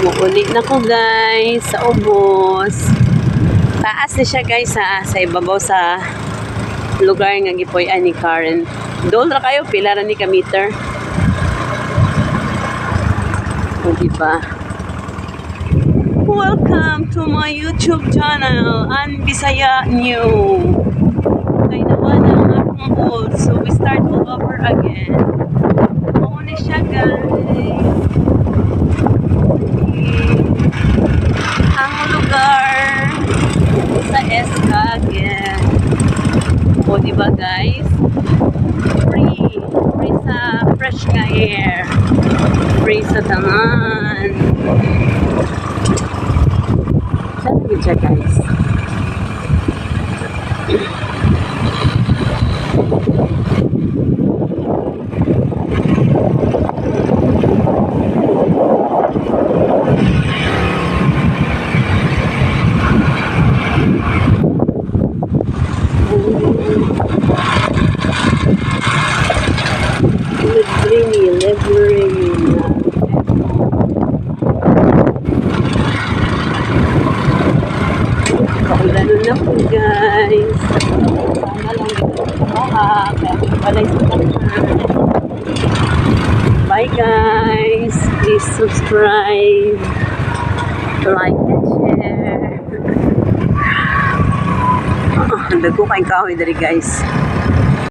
Muuli na ko guys sa ubos. Taas na siya guys sa ibabaw sa lugar nga gipoy-an ni Karen. Doon ra kayo pila ra ni ka meter. O diba? Welcome to my YouTube channel and Bisaya New. Kay naman ang akong old, so we start all over again. Mauna siya guys. Ang lugar sa Escagel. O diba guys? Free sa fresh na air. Free sa tanan. Saan naging siya guys? Ganun na po guys. Sana lang dito sa kaya palay sa kanan. Bye guys. Please subscribe, like and share. Dago kayong kahoy dari guys.